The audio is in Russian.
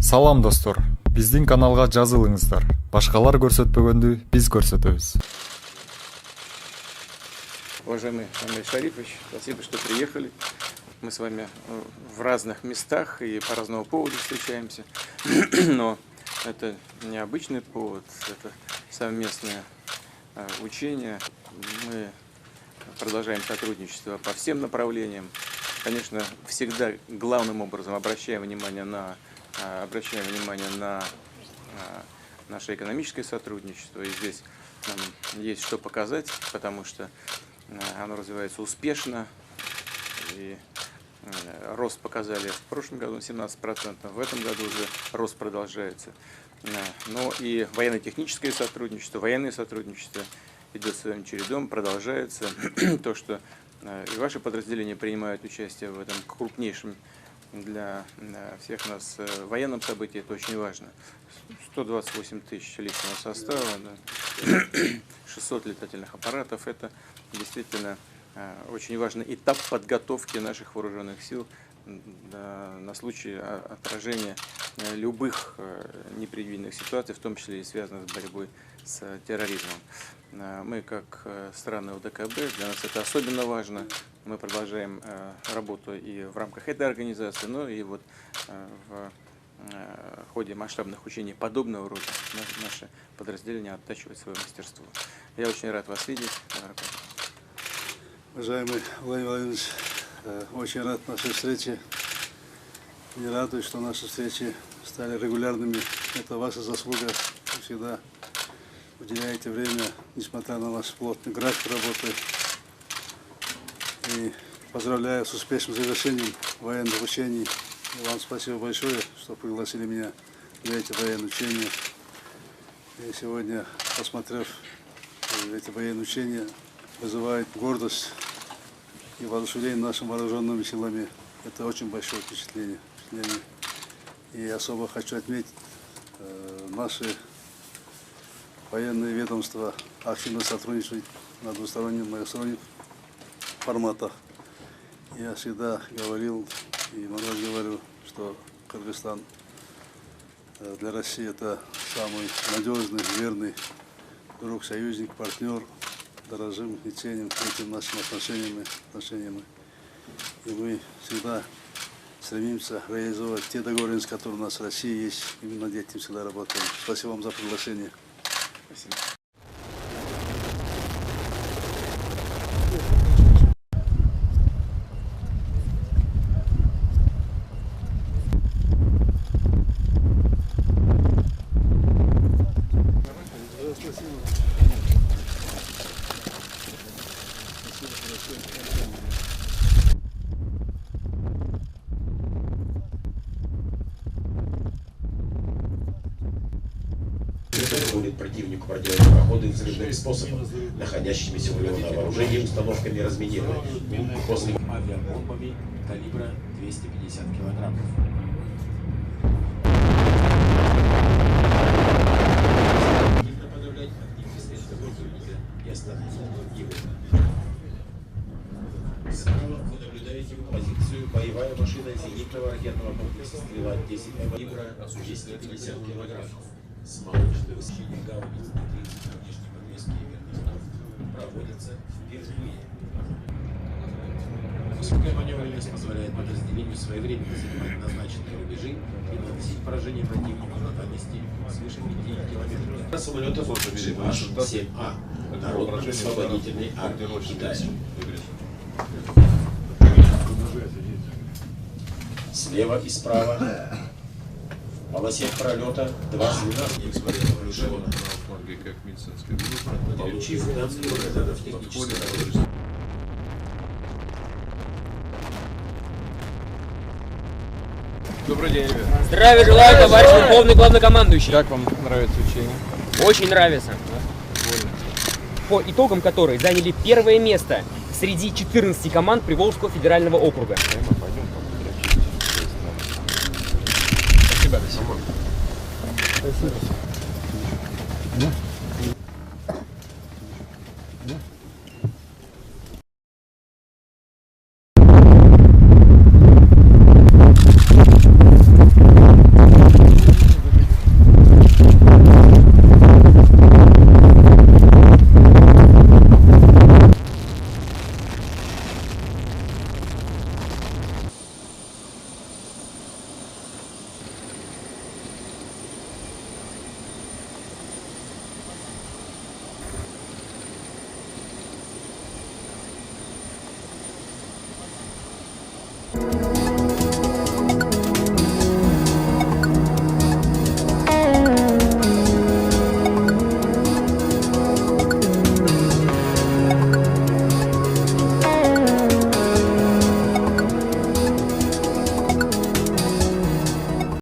Салам достор, биздин каналга жазылыңыздар. Башкалар көрсөтпөгөндү биз көрсөтөбүз. Уважаемый Андрей Шарифович, спасибо, что приехали. Мы с вами в разных местах и по разному поводу встречаемся. Но это необычный повод, это совместное учение. Мы продолжаем сотрудничество по всем направлениям. Конечно, всегда главным образом обращаем внимание на наше экономическое сотрудничество. И здесь нам есть что показать, потому что оно развивается успешно. И рост показали в прошлом году 17%, в этом году уже рост продолжается. Но и военно-техническое сотрудничество, военное сотрудничество идет своим чередом, продолжается. То, что и ваши подразделения принимают участие в этом крупнейшем для всех нас военном событии, это очень важно. 128 тысяч личного состава, 600 летательных аппаратов, это действительно очень важный этап подготовки наших вооруженных сил на случай отражения любых непредвиденных ситуаций, в том числе и связанных с борьбой с терроризмом. Мы, как страны ОДКБ, для нас это особенно важно. Мы продолжаем работу и в рамках этой организации, но и вот в ходе масштабных учений подобного рода наши подразделения оттачивают свое мастерство. Я очень рад вас видеть. Уважаемый Владимир Владимирович, очень рад нашей встрече. Не радуюсь, что наши встречи стали регулярными. Это ваша заслуга. Вы всегда уделяете время, несмотря на ваш плотный график работы. И поздравляю с успешным завершением военных учений. И вам спасибо большое, что пригласили меня на эти военные учения. И сегодня, посмотрев эти военные учения, вызывает гордость и воодушевление нашими вооруженными силами. Это очень большое впечатление. И особо хочу отметить, наши военные ведомства активно сотрудничают на двусторонних, многосторонних форматах. Я всегда говорил и много раз говорю, что Кыргызстан для России это самый надежный, верный друг, союзник, партнер. Дорожим и ценим этим нашими отношениями. И мы всегда стремимся реализовать те договоренности, которые у нас в России есть. Именно над этим всегда работаем. Спасибо вам за приглашение. Спасибо. Позволит противнику проделать проходы взрывным способом, находящимися у него на вооружении установками разминирования. После авиабомбами калибра 250 килограммов. Подавлять активность противника и остановить его. Справа вы наблюдаете позицию боевая машина зенитного ракетного комплекса «Стрела-10» калибра 250 килограммов. С малышным восхищением гаубиц на 30 на внешней подвеске вертолетов проводятся впервые. Высокая маневренность позволяет подразделению своевременно занимать назначенные рубежи и наносить поражение противнику на дальности свыше 5 километров. Самолетов Аш-7А, Народно-освободительной армии Китая. Слева и справа в полосе пролета два звена эксплуатируемого, получив данные показаний технического. Добрый день, ребят. Здравия желаю, товарищ Верховный Главнокомандующий. Как вам нравится учение? Очень нравится. По итогам которой заняли первое место среди 14 команд Приволжского федерального округа. Спасибо. Спасибо.